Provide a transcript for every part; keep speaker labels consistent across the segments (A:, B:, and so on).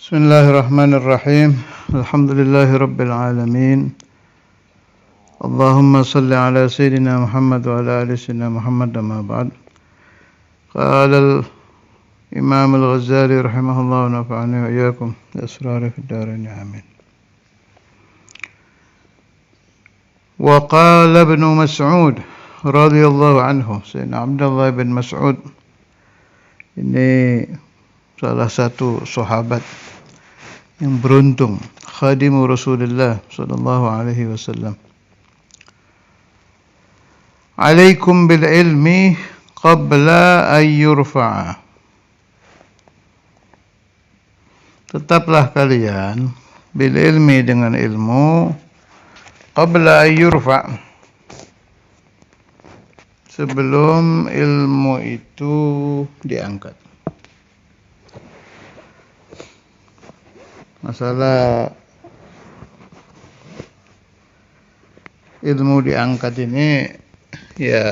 A: Bismillahirrahmanirrahim. Alhamdulillahi rabbil alamin. Allahumma salli ala sayyidina Muhammad wa ala ali sayyidina Muhammad amma ba'd. Qala al-Imam al-Ghazali rahimahullah wa nafa'ani wa iyyakum bi asrari fid darain amin. Wa qala Ibnu Mas'ud radhiyallahu anhu, Sayyidina Abdullah bin Mas'ud ini salah satu sahabat yang beruntung, khadimu Rasulullah sallallahu alaihi wasallam. Alaikum bil ilmi qabla an yurfa'a. Tetaplah kalian bil ilmi dengan ilmu qabla an yurfa', sebelum ilmu itu diangkat. Masalah ilmu diangkat ini ya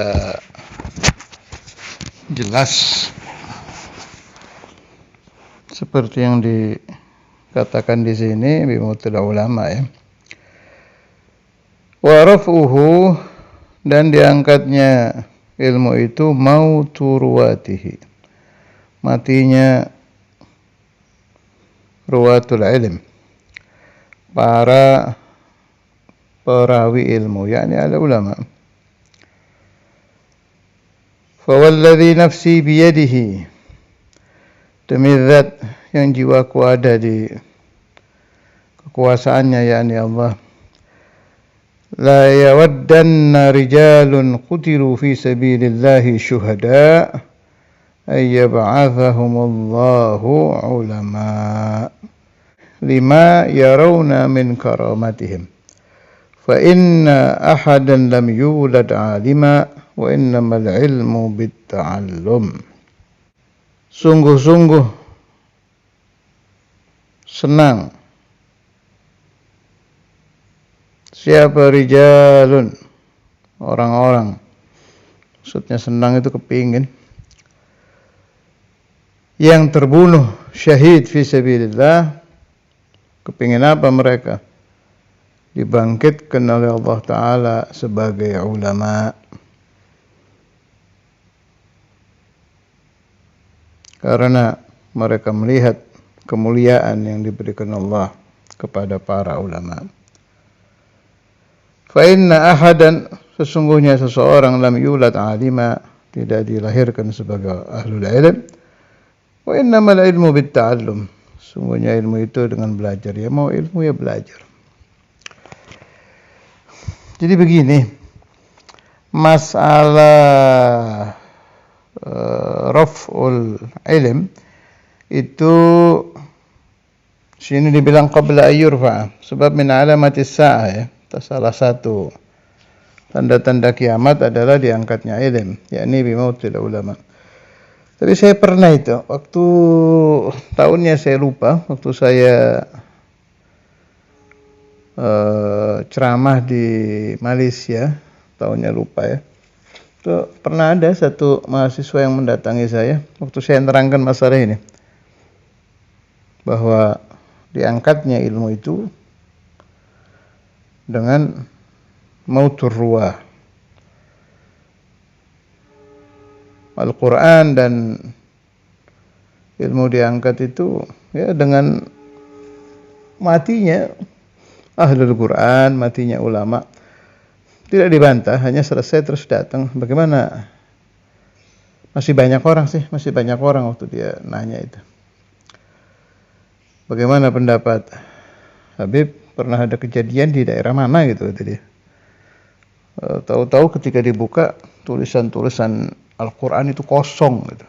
A: jelas seperti yang dikatakan di sini bimutul ulama ya. Wa raf'uhu, dan diangkatnya ilmu itu mautu ruwatihi, matinya ruwatul ilm, para perawi ilmu, yakni al ulama. Fawalladhi nafsi biyadihi, demi zat yang jiwaku ada di kekuasaannya, yakni Allah, la yawaddanna rijalun qutilu fi sabilillahi syuhada ay yab'athahumullahu ulama lima yarawna min karamatihim fa inna ahadan lam yulad alima wa innamal ilmu bitta'allum. Sungguh-sungguh senang siapa rijalun, orang-orang, maksudnya senang itu kepingin, yang terbunuh syahid fi sabilillah. Kepingin apa mereka? Dibangkitkan oleh Allah Ta'ala sebagai ulama. Karena mereka melihat kemuliaan yang diberikan Allah kepada para ulama. Fa inna ahadan, sesungguhnya seseorang, lam yulad alima, tidak dilahirkan sebagai ahlul ilm. Wa innamal ilmu bitta'allum, sungguhnya ilmu itu dengan belajar. Ya mau ilmu ya belajar. Jadi begini, masalah raf'ul ilm itu sini dibilang qabla ayyurfa, sebab min alamatis sa'ah ya. Salah satu tanda-tanda kiamat adalah diangkatnya ilm, yakni bimautil ulama. Tapi saya pernah itu, waktu tahunnya saya lupa, waktu saya ceramah di Malaysia, tahunnya lupa ya. Itu pernah ada satu mahasiswa yang mendatangi saya waktu saya menerangkan masalah ini, bahwa diangkatnya ilmu itu dengan mautur ruwah. Al-Quran dan ilmu diangkat itu ya dengan matinya ahlul Quran, matinya ulama. Tidak dibantah, hanya selesai terus datang. Bagaimana? Masih banyak orang sih, masih banyak orang waktu dia nanya itu. Bagaimana pendapat Habib? Pernah ada kejadian di daerah mana gitu dia. Tahu-tahu ketika dibuka tulisan-tulisan Al-Quran itu kosong gitu.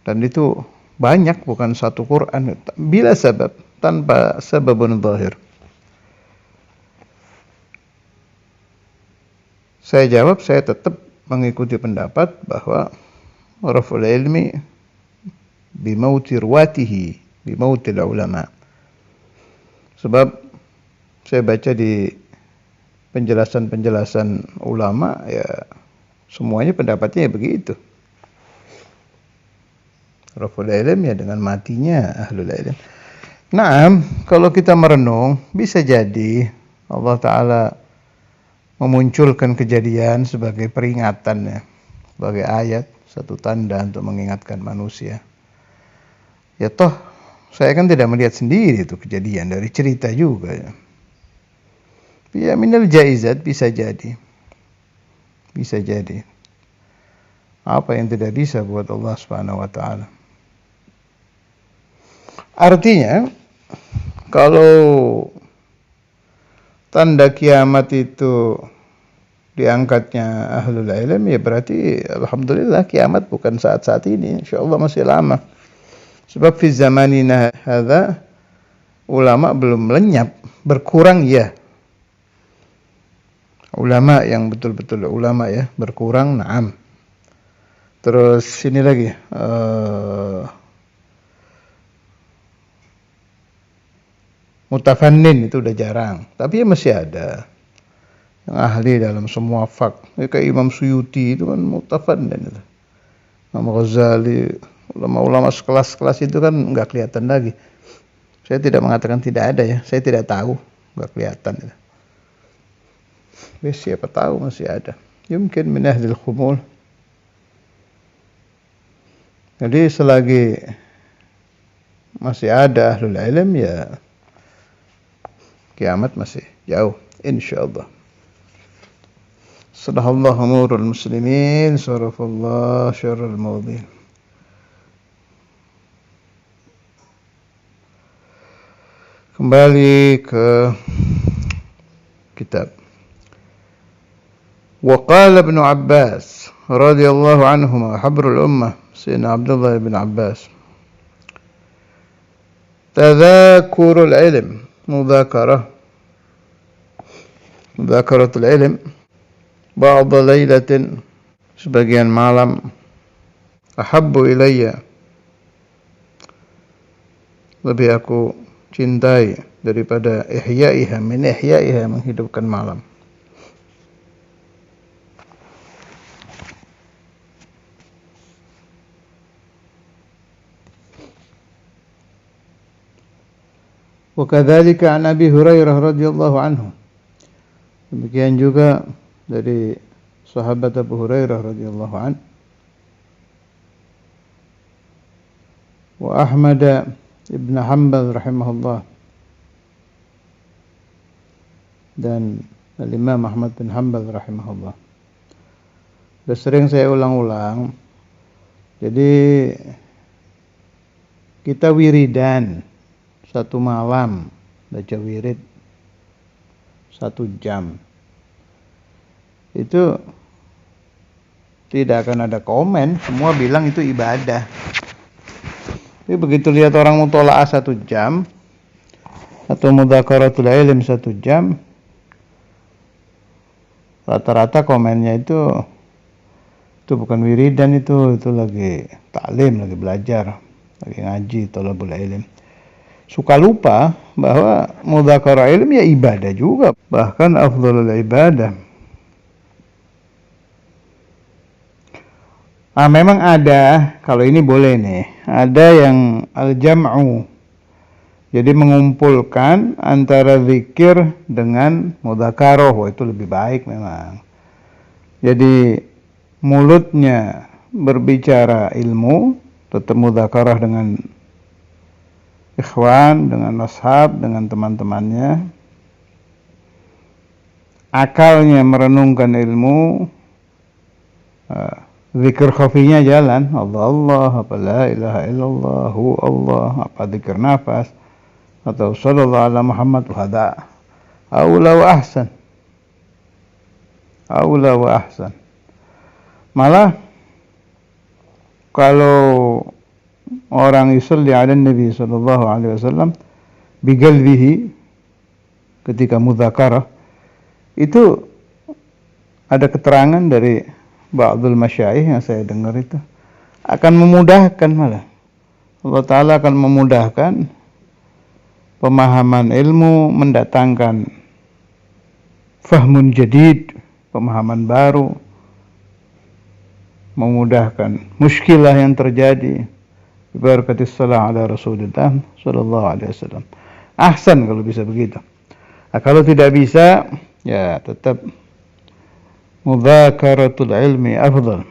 A: Dan itu banyak, bukan satu Quran. Bila sebab, tanpa sababun zahir. Saya jawab, saya tetap mengikuti pendapat bahwa raf'ul ilmi bimauti ruwatihi, bimautil ulama. Sebab saya baca di penjelasan-penjelasan ulama ya semuanya pendapatnya ya begitu. Raful ilm ya dengan matinya ahlul ilm. Nah, kalau kita merenung, bisa jadi Allah Ta'ala memunculkan kejadian sebagai peringatan ya, sebagai ayat, satu tanda untuk mengingatkan manusia. Ya toh, saya kan tidak melihat sendiri itu kejadian, dari cerita juga ya. Ya minal jaizat, bisa jadi. Bisa jadi. Apa yang tidak bisa buat Allah Subhanahu wa taala? Artinya, kalau tanda kiamat itu diangkatnya ahlul ilm, ya berarti alhamdulillah kiamat bukan saat-saat ini, insyaallah masih lama. Sebab fi zamanina hadza ulama belum lenyap, berkurang ya. Ulama yang betul-betul ulama ya, berkurang, na'am. Terus ini lagi mutafannin itu udah jarang, tapi ya masih ada yang ahli dalam semua fak. Ya, kayak Imam Suyuti itu kan mutafannin itu. Imam Ghazali, ulama-ulama sekelas-kelas itu kan nggak kelihatan lagi. Saya tidak mengatakan tidak ada ya, saya tidak tahu, nggak kelihatan itu. Siapa tahu masih ada. Mungkin min ahlil khumul. Jadi selagi masih ada ahlul ilm ya kiamat masih jauh insyaallah. Sadaqallahu umurul muslimin, sarafallahu syarrul maudhin. Kembali ke kitab. وقال ابن عباس رضي الله عنهما حبر الأمة سيدنا عبد الله بن عباس تذاكر العلم مذاكرة العلم بعض ليلة sebagian malam ahabbu ilayya lebih aku cintai daripada ihya'iha min ihya'iha menghidupkan malam. وكذلك عن أبي هريرة رضي الله عنه. Demikian juga dari sahabat Abu Hurairah radhiyallahu anhu. Wa Ahmad ibn Hanbal rahimahullah. Dan Imam Ahmad bin Hanbal rahimahullah. Sudah sering saya ulang-ulang. Jadi kita wiridan satu malam, baca wirid 1 jam, itu tidak akan ada komen, semua bilang itu ibadah. Tapi begitu lihat orang mutola'ah 1 jam atau mudzakkaratul ilm 1 jam, rata-rata komennya itu bukan wiridan, itu lagi taklim, lagi belajar, lagi ngaji, thalabul ilm. Suka lupa bahwa mudzakarah ilm ya ibadah juga, bahkan afdhalul ibadah. Memang ada, kalau ini boleh nih, ada yang al-jam'u. Jadi mengumpulkan antara zikir dengan mudzakarah, itu lebih baik memang. Jadi mulutnya berbicara ilmu, tetap mudzakarah dengan ikhwan, dengan ashab, dengan teman-temannya. Akalnya merenungkan ilmu, zikir khafinya jalan, Allah Allah, apa la ilaha illallah, hu Allah, apa zikir nafas, atau sallallahu ala Muhammad, hada aula wa ahsan. Aula wa ahsan. Malah kalau orang yusalli ala Nabi sallallahu alaihi wasallam biqalbihi ketika mudzakarah, itu ada keterangan dari ba'dul masyayikh yang saya dengar, itu akan memudahkan, malah Allah Ta'ala akan memudahkan pemahaman ilmu, mendatangkan fahmun jadid, pemahaman baru, memudahkan muskilah yang terjadi, Berkatis salam ala Rasulullah sallallahu alaihi wasallam. Ahsan kalau bisa begitu. Nah, kalau tidak bisa, ya tetap mudhakaratul ilmi afdal.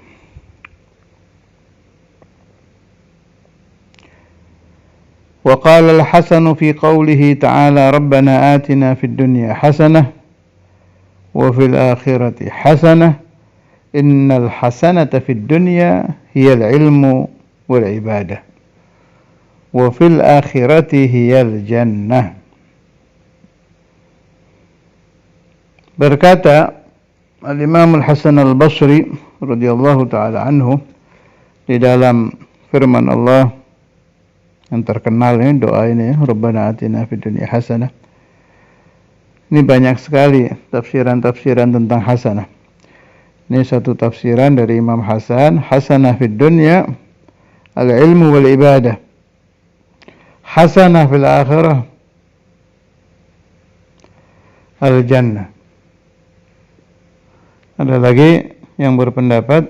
A: وقال الحسن في قوله تعالى ربنا آتنا في الدنيا حسنة وفي الآخرة حسنة إن الحسنة في الدنيا هي العلم والعبادة وفي الآخرة هي الجنة. Berkata Al-Imam Al-Hasan Al-Basri radhiyallahu taala anhu di dalam firman Allah yang terkenal ini, doa ini, Rabbana atina fid dunya hasanah. Ini banyak sekali tafsiran-tafsiran tentang hasanah. Ini satu tafsiran dari Imam Hasan, hasanah fid dunya al-ilmu wal ibadah. Hasanah fil akhirah al-jannah. Ada lagi yang berpendapat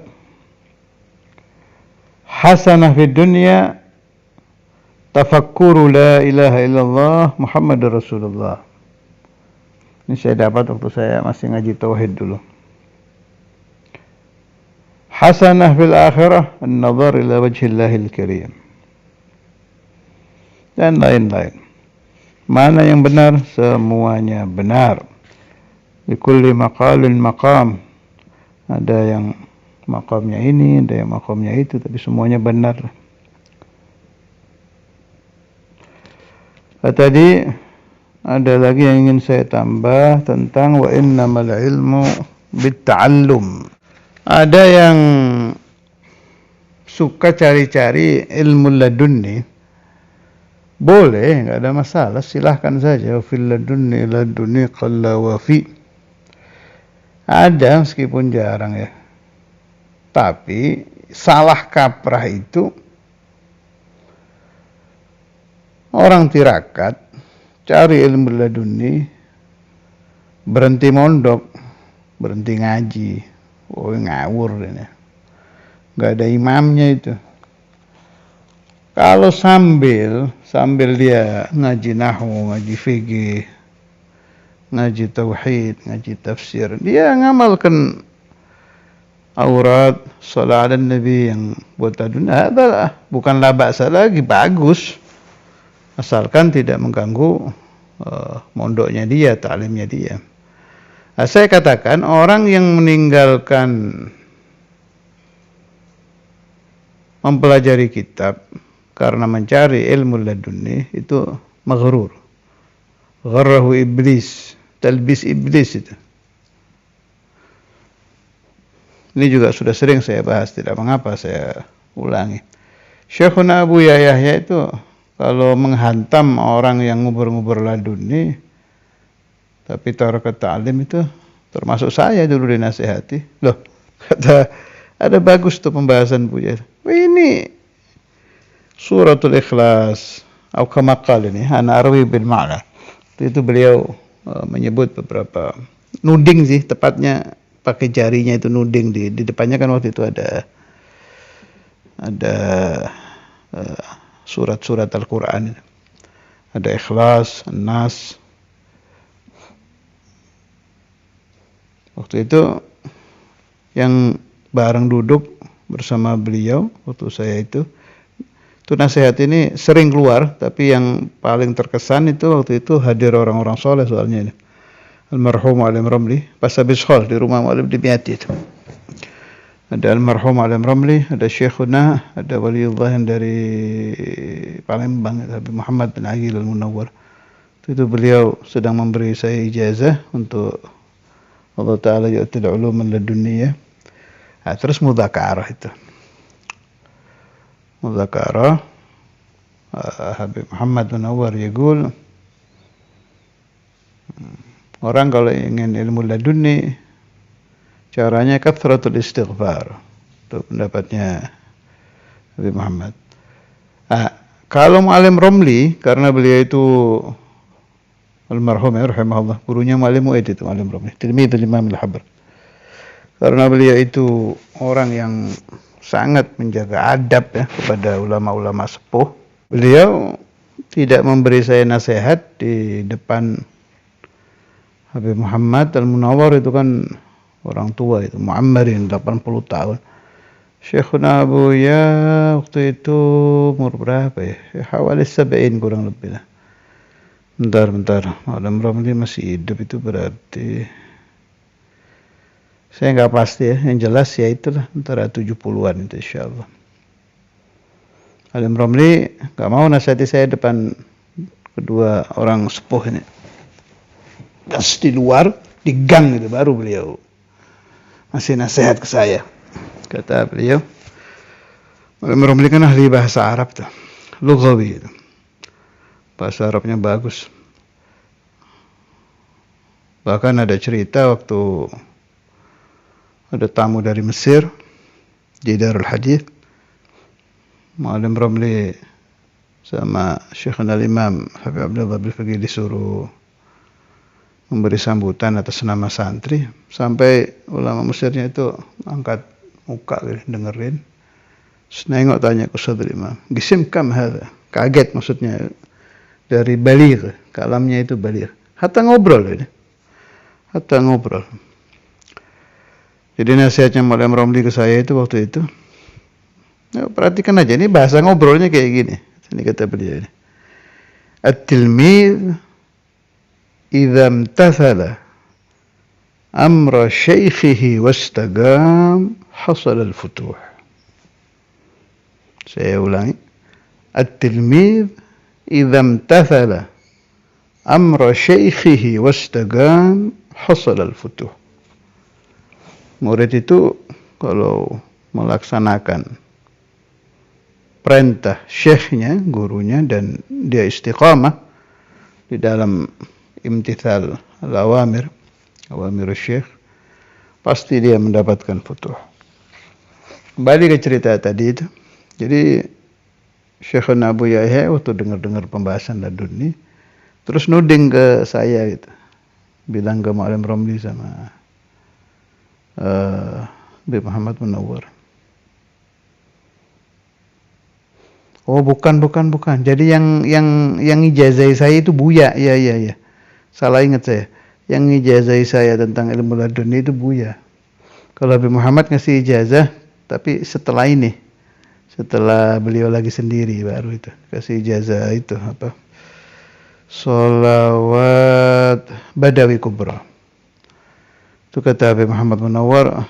A: hasanah fid dunya tafakkuru la ilaha illallah Muhammadur Rasulullah. Ini saya dapat waktu saya masih ngaji tauhid dulu. Hasanah fil akhirah an-nazar ila wajhillahil karim. Dan lain-lain. Mana yang benar? Semuanya benar. Likulli maqalin maqam. Ada yang makamnya ini, ada yang makamnya itu, tapi semuanya benar. Tadi ada lagi yang ingin saya tambah tentang wa innamal ilmu bitta'allum. Ada yang suka cari-cari ilmu ladunni, boleh, enggak ada masalah, silahkan saja. Fil ladunni qalla wa fi. Ada meskipun jarang ya. Tapi salah kaprah itu orang tirakat cari ilmu laduni, berhenti mondok, berhenti ngaji, oh ngawur ini, nggak ada imamnya itu. Kalau sambil dia ngaji nahwu, ngaji fikih, ngaji tauhid, ngaji tafsir, dia ngamalkan aurat, salat dan nabi yang buat dunia, adalah bukanlah ba'sa lagi, bagus. Asalkan tidak mengganggu mondoknya dia, ta'limnya dia. Nah, saya katakan orang yang meninggalkan mempelajari kitab karena mencari ilmu laduni itu maghrur. Gharrahu iblis, talbis iblis itu. Ini juga sudah sering saya bahas, tidak mengapa saya ulangi. Syekhuna Abu Yahya itu kalau menghantam orang yang ngubur-ngubur laduni tapi taraka ta'lim itu, termasuk saya dulu dinasihati. Loh, kata ada bagus tuh pembahasan Buya. Ini suratul Ikhlas atau kama qala ini ana arwi bil ma'na. Itu beliau menyebut beberapa nuding sih, tepatnya pakai jarinya itu nuding, di depannya kan waktu itu ada surat-surat Al-Quran, ada Ikhlas, An-Nas. Waktu itu yang bareng duduk bersama beliau waktu saya itu nasihat ini sering keluar, tapi yang paling terkesan itu waktu itu hadir orang-orang soleh soalnya ini. Almarhum Alim Ramli, pas habis khol di rumah Alim di Miati itu. Ada Almarhum Alim Ramli, ada Syekhuna, ada Waliullah yang dari Palembang, Habib Muhammad bin Aqil Al-Munawwar. Itu beliau sedang memberi saya ijazah untuk Allah Ta'ala yu'til ulum laduniyah. Nah, terus mudzakarah itu. Mudzakarah Habib Muhammad bin Munawwar yaqul, orang kalau ingin ilmu laduni caranya kathratul istighfar. Itu pendapatnya Habib Muhammad. Kalau Mu'alim Romli, karena beliau itu almarhum ya rahimahullah, gurunya Mu'alim Mu'aid itu Mu'alim Romli, tilmidz Imam Al-Habr. Karena beliau itu orang yang sangat menjaga adab ya kepada ulama-ulama sepuh. Beliau tidak memberi saya nasihat di depan Habib Muhammad Al-Munawwar, itu kan orang tua itu, Muammarin 80 tahun. Syekhuna Abuya waktu itu umur berapa ya? Hawali 70 kurang lebih lah. Bentar. Malam Ramli masih hidup itu berarti saya nggak pasti ya. Yang jelas ya itulah antara 70-an itu insyaallah. Alim Ramli nggak mau nasihati saya depan kedua orang sepuh ini. Das di luar, di gang itu baru beliau masih nasihat ke saya. Kata beliau, Alim Ramli kan ahli bahasa Arab tuh, lughawi itu. Bahasa Arabnya bagus. Bahkan ada cerita waktu ada tamu dari Mesir di Darul Hadith, Alim Ramli sama Syekhuna Al-Imam Habib Abdullah bin Faqih disuruh memberi sambutan atas nama santri, sampai ulama Mesirnya itu angkat muka dengerin, nengok tanya ke Ustaz Imam, gisim kam hadha, kaget maksudnya, dari baligh, kalamnya itu baligh, hatta ngobrol ini, hatta ngobrol. Jadi nasihatnya Alim Ramli ke saya itu waktu itu, ya, perhatikan aja, ini bahasa ngobrolnya kayak gini. Ini kata beliau ini. At-tilmidh idza imtathala amra syaikhihi wastaqam hasala al-futuh. Saya ulangi. At-tilmidh idza imtathala amra syaikhihi wastaqam hasala al-futuh. Murid itu kalau melaksanakan perintah syekhnya, gurunya, dan dia istiqamah di dalam imtithal al-awamir, awamir syekh, pasti dia mendapatkan futuh. Kembali ke cerita tadi itu. Jadi Syekhuna Abu Yahya waktu dengar pembahasan laduni, terus nuding ke saya gitu, bilang ke Alim Ramli sama Habib Muhammad Munawwar, oh bukan. Jadi yang ijazah saya itu Buya. Iya. Salah ingat saya. Yang ijazah saya tentang ilmu laduni itu Buya. Kalau Habib Muhammad ngasih ijazah, tapi setelah ini, setelah beliau lagi sendiri baru itu kasih ijazah itu apa? Sholawat Badawi Kubra. Itu kata Habib Muhammad Munawwar,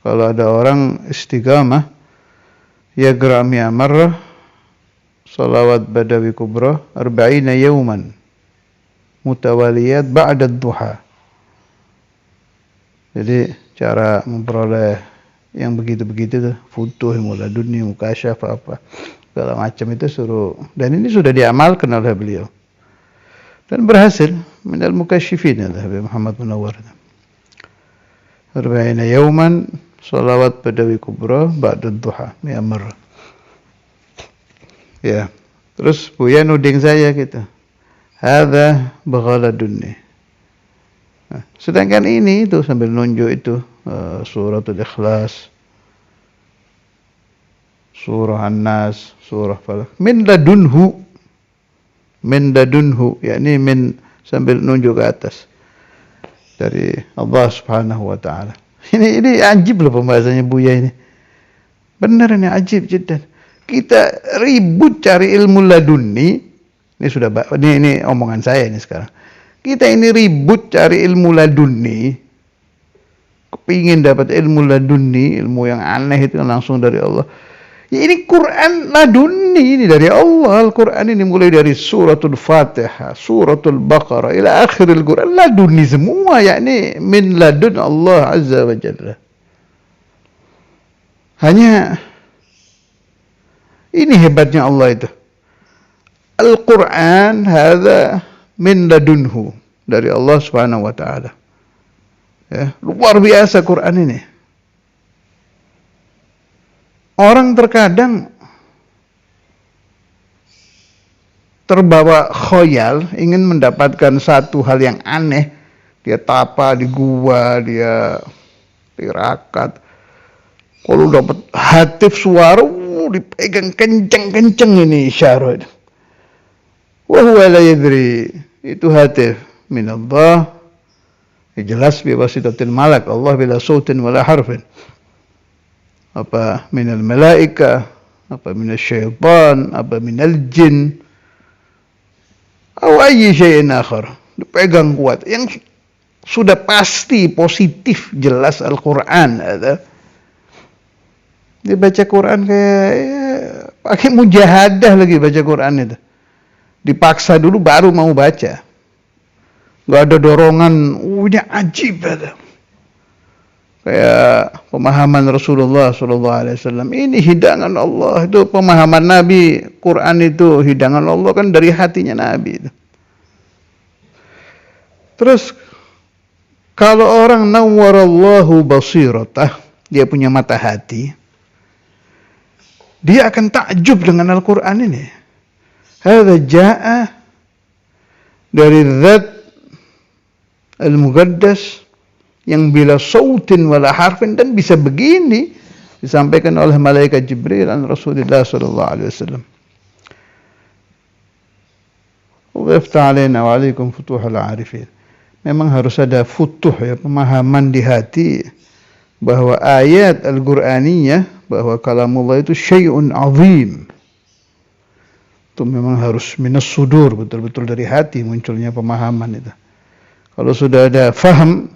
A: kalau ada orang istiqamah yagra mi'a marrah Salawat Badawi Kubra 40 yawman mutawaliyat ba'da duha. Jadi cara memperoleh yang begitu-begitu tuh, futuh, muladuni, mukasyaf, apa segala macam itu suruh, dan ini sudah diamalkan oleh beliau dan berhasil. Minal mukasyifin Habib Muhammad Munawwar. 40 yawman Salawat Badawi Kubra ba'da duha mi'a marrah. Ya, terus Buya nuding saya gitu, hadza baghaladunni. Nah, sedangkan ini itu sambil nunjuk itu suratul Ikhlas, surah An-Nas, surah Falaq, min ladunhu, yakni min sambil nunjuk ke atas dari Allah Subhanahu wa taala. Ini ajib loh pembahasannya Buya ini. Benar, ini ajib jiddan. Kita ribut cari ilmu laduni. Ini omongan saya ini sekarang. Kita ini ribut cari ilmu laduni. Kepingin dapat ilmu laduni, ilmu yang aneh itu langsung dari Allah. Ya, ini Quran laduni, ini dari Allah. Al-Quran ini mulai dari suratul Fatihah, suratul Baqarah, ila akhiril Quran. Laduni semua, yakni min ladun Allah Azza wa Jalla. Hanya ini hebatnya Allah itu. Al-Quran hadza min ladunhu, dari Allah Subhanahu wa taala. Ya, luar biasa Quran ini. Orang terkadang terbawa khoyal, ingin mendapatkan satu hal yang aneh. Dia tapa di gua, dia tirakat, Kalau dapat hatif suara, dipegang kenceng-kenceng ini isyarat. Wa huwa la yadri, itu hatif min Allah, jelas bi wasitatil malak, Allah bila sautin wala harfin. Apa minal malaika, apa minal syaitan, apa minal jin, atau ayyi syai'in akhar. Dipegang kuat. Yang sudah pasti positif jelas Al-Quran. Dia baca Quran kayak pakai mujahadah lagi baca Quran itu. Dipaksa dulu baru mau baca. Gak ada dorongan, ini ajib ada. Kayak pemahaman Rasulullah SAW. Ini hidangan Allah. Itu pemahaman Nabi. Quran itu hidangan Allah kan dari hatinya Nabi itu. Terus kalau orang nawwarallahu basiratah, dia punya mata hati, dia akan takjub dengan Al-Quran ini. Hadza ja'a dari zat al-muqaddas yang bila sautin wala harfin, dan bisa begini disampaikan oleh malaikat Jibril an Rasulullah sallallahu alaihi wasallam. Wa yaftah alaina wa alaikum futuhal arifin. Memang harus ada futuh ya, pemahaman di hati bahwa ayat Al-Qur'aniyah, bahwa kalamullah itu syai'un azim. Itu memang harus minas sudur, betul-betul dari hati munculnya pemahaman itu. Kalau sudah ada faham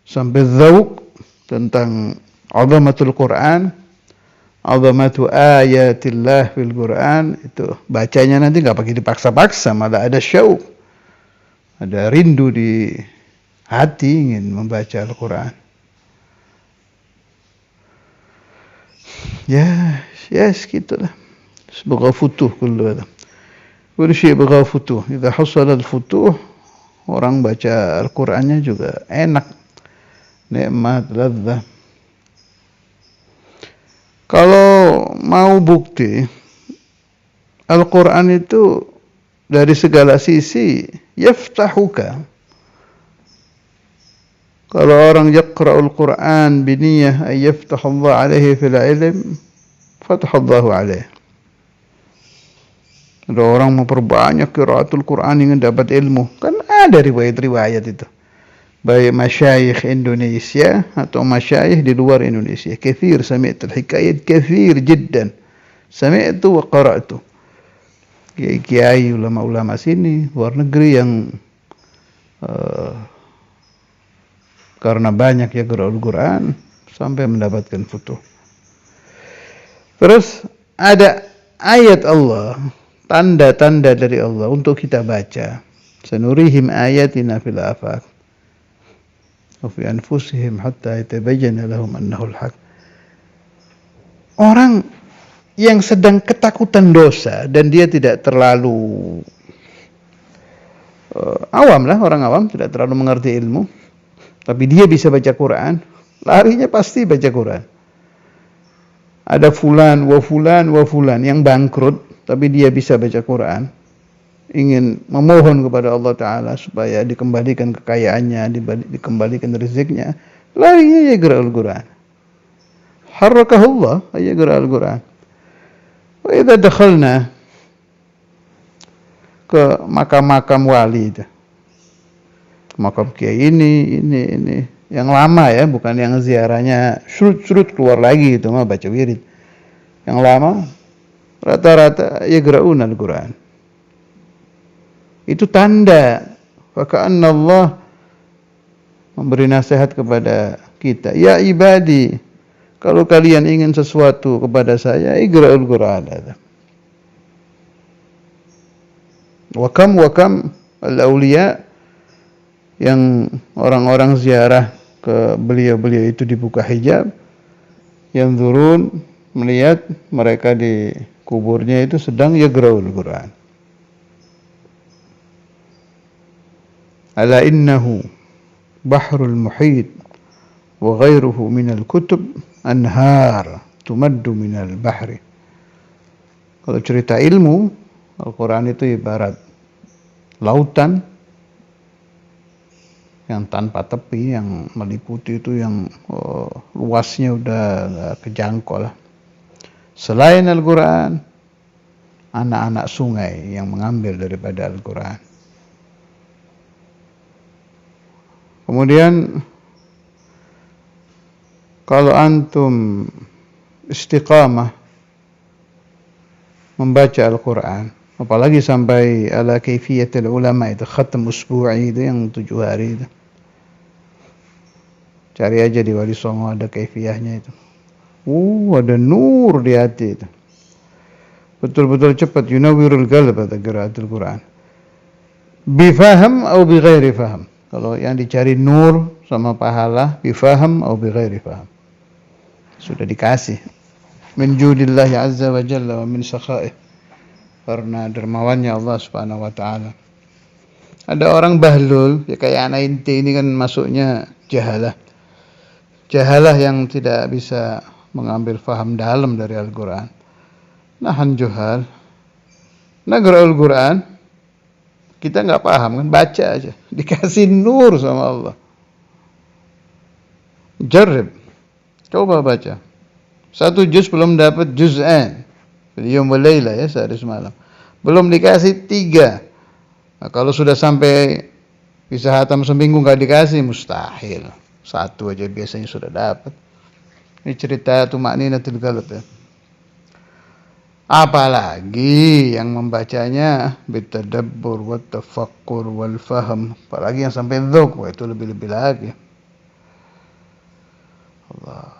A: sampai dzauq tentang azamatul Quran, azamatu ayatillah fil Quran, itu bacanya nanti enggak pakai dipaksa-paksa, malah ada syauq, ada rindu di hati ingin membaca Al-Quran. Ya, segitulah. Sebagai futuh kullu hada. Kullu syai' bagha futuh. Idza hasala al-futuh, orang baca Al-Qur'annya juga enak. Nikmat, ladzah. Kalau mau bukti Al-Quran itu dari segala sisi yaftahuka. Kalau orang yaqra'ul Quran biniyah ay yaftahullah alaihi fil ilm, fatahullahu alaihi. Ada orang memperbanyak qiraatul Quran ingin dapat ilmu, kan ada riwayat-riwayat itu. Baik masyayikh Indonesia atau masyayikh di luar Indonesia. Kathir sami'tu al-hikayat, kathir jiddan. Sami'tu wa qara'tu. Kiai ulama-ulama sini, luar negeri yang karena banyak ya qira'ul Quran sampai mendapatkan futuh. Terus ada ayat Allah, tanda-tanda dari Allah untuk kita baca. Sanurihim ayatina fil afaq wa fi anfusihim hatta yatabayyana lahum annahu al-haq. Orang yang sedang ketakutan dosa dan dia tidak terlalu awam lah, orang awam tidak terlalu mengerti ilmu, tapi dia bisa baca Quran, larinya pasti baca Quran. Ada fulan wa fulan yang bangkrut, tapi dia bisa baca Quran, ingin memohon kepada Allah Ta'ala supaya dikembalikan kekayaannya, dikembalikan rezekinya, larinya ya gerak Al-Quran. Harakahullah, ya gerak Al-Quran. Wa idza dakhalna ke makam-makam wali itu, makam kiai ini yang lama ya, bukan yang ziarahnya surut keluar lagi itu mah baca wirid. Yang lama rata-rata ya yaqra'una Al-Quran. Itu tanda faka'anna Allah memberi nasihat kepada kita. Ya ibadi, kalau kalian ingin sesuatu kepada saya, iqra'ul Quran. Wa kam al-awliya, yang orang-orang ziarah ke beliau-beliau itu dibuka hijab, yang turun melihat mereka di kuburnya itu sedang yaqra'ul Quran. Ala innahu bahrul muhit wa ghairuhu minal kutub anhar tumaddu minal bahri. Kalau cerita ilmu, Al-Quran itu ibarat lautan yang tanpa tepi, yang meliputi itu yang luasnya udah kejangkau lah. Selain Al-Quran, anak-anak sungai yang mengambil daripada Al-Quran. Kemudian kalau antum istiqamah membaca Al-Quran, apalagi sampai ala kaifiyatil ulama itu, khatam usbu'i itu yang 7 hari itu, cari aja di Wali Songo ada kaifiyahnya itu. Ada nur di hati itu, betul-betul cepat. Yunawwirul qalb kata qiraatul Quran, bifaham atau bighairi faham. Kalau yang dicari nur sama pahala, bifaham atau bighairi faham, sudah dikasih min judillahi azza wa jalla wa min sakhaih, karena dermawannya Allah subhanahu wa ta'ala. Ada orang bahlul ya kayak anak inti ini kan masuknya jahalah yang tidak bisa mengambil faham dalam dari Al-Quran. Nahan juhal, nagra'ul Quran, kita nggak paham kan, baca aja, dikasih nur sama Allah. Jarib, coba baca 1 juz belum dapat juz'an, yawm wa layla ya, sehari semalam belum dikasih 3. Nah, kalau sudah sampai bisa hatam seminggu nggak dikasih, mustahil. 1 aja biasanya sudah dapat. Ini cerita tumaninatul qalb ya. Apalagi yang membacanya bitadabbur wa tafakkur wal fahm, apalagi yang sampai dzauq, itu lebih-lebih lagi. Allah.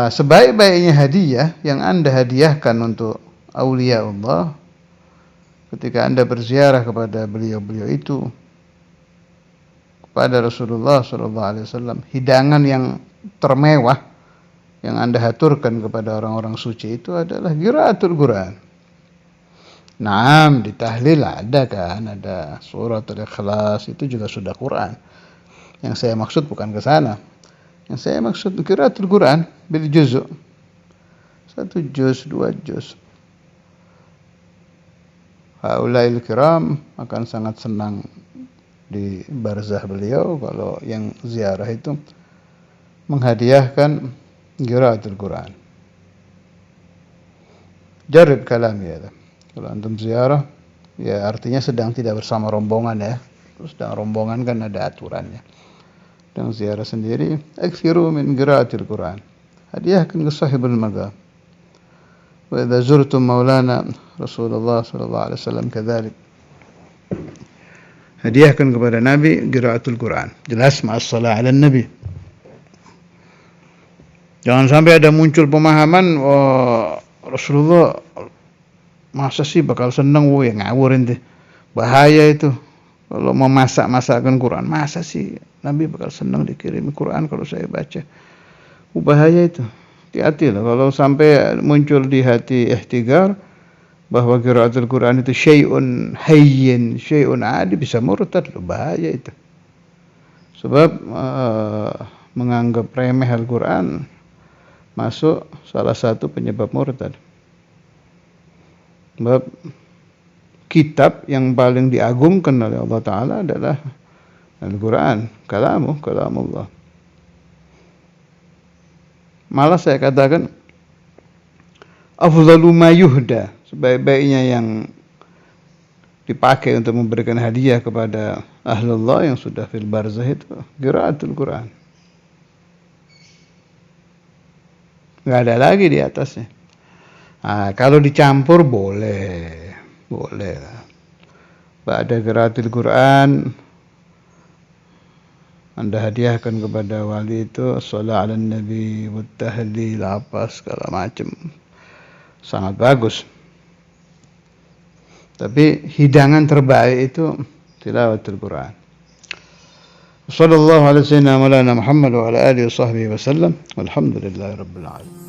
A: Sebaik-baiknya hadiah yang Anda hadiahkan untuk aulia Allah ketika Anda berziarah kepada beliau-beliau itu, kepada Rasulullah SAW, hidangan yang termewah yang Anda haturkan kepada orang-orang suci itu adalah qiraatul Quran. Naam, di tahlil ada kan, ada surat Al-Ikhlas, itu juga sudah Quran. Yang saya maksud bukan ke sana. Yang saya maksud qiraatul Quran bil juz'. 1 juz, 2 juz. Haulail kiram akan sangat senang di barzah beliau kalau yang ziarah itu menghadiahkan qiraatul Quran. Jarib kalami ya. Kalau antum ziarah, ya artinya sedang tidak bersama rombongan ya. Terus sedang rombongan kan ada aturannya. Sedang ziarah sendiri, akthiru min qiraatil Quran. Hadiahkan ke sahibul maqam. Wa idza zurtum maulana Rasulullah sallallahu alaihi wasallam kadzalik. Hadiahkan kepada Nabi qiraatul Quran. Jelas ma'as shalah 'ala nabi. Jangan sampai ada muncul pemahaman, Rasulullah masa sih bakal seneng, ya ngawur ente. Bahaya itu. Kalau mau masak-masakkan Quran, masa sih Nabi bakal seneng dikirim Quran kalau saya baca. Bahaya itu. Hati-hati lah kalau sampai muncul di hati ihtigar bahwa qiraatul Quran itu syai'un hayyin, syai'un adi, bisa murtad loh, bahaya itu. Sebab menganggap remeh Al-Quran masuk salah satu penyebab murtad. Sebab kitab yang paling diagungkan oleh Allah Ta'ala adalah Al-Quran, kalamullah. Malah saya katakan afdhalu ma yuhda, sebaik-baiknya yang dipakai untuk memberikan hadiah kepada ahlullah yang sudah fil barzah itu qiraatul Quran. Nggak ada lagi di atasnya. Kalau dicampur boleh lah. Ba'da qiraatul Quran Anda hadiahkan kepada wali itu shalah 'alan nabi wa tahlil apa segala macam, sangat bagus. Tapi hidangan terbaik itu tilawatul Quran. Sallallahu alaihi wasallam Muhammad wa ala alihi wa sahbihi wasallam. Walhamdulillahirabbil alamin.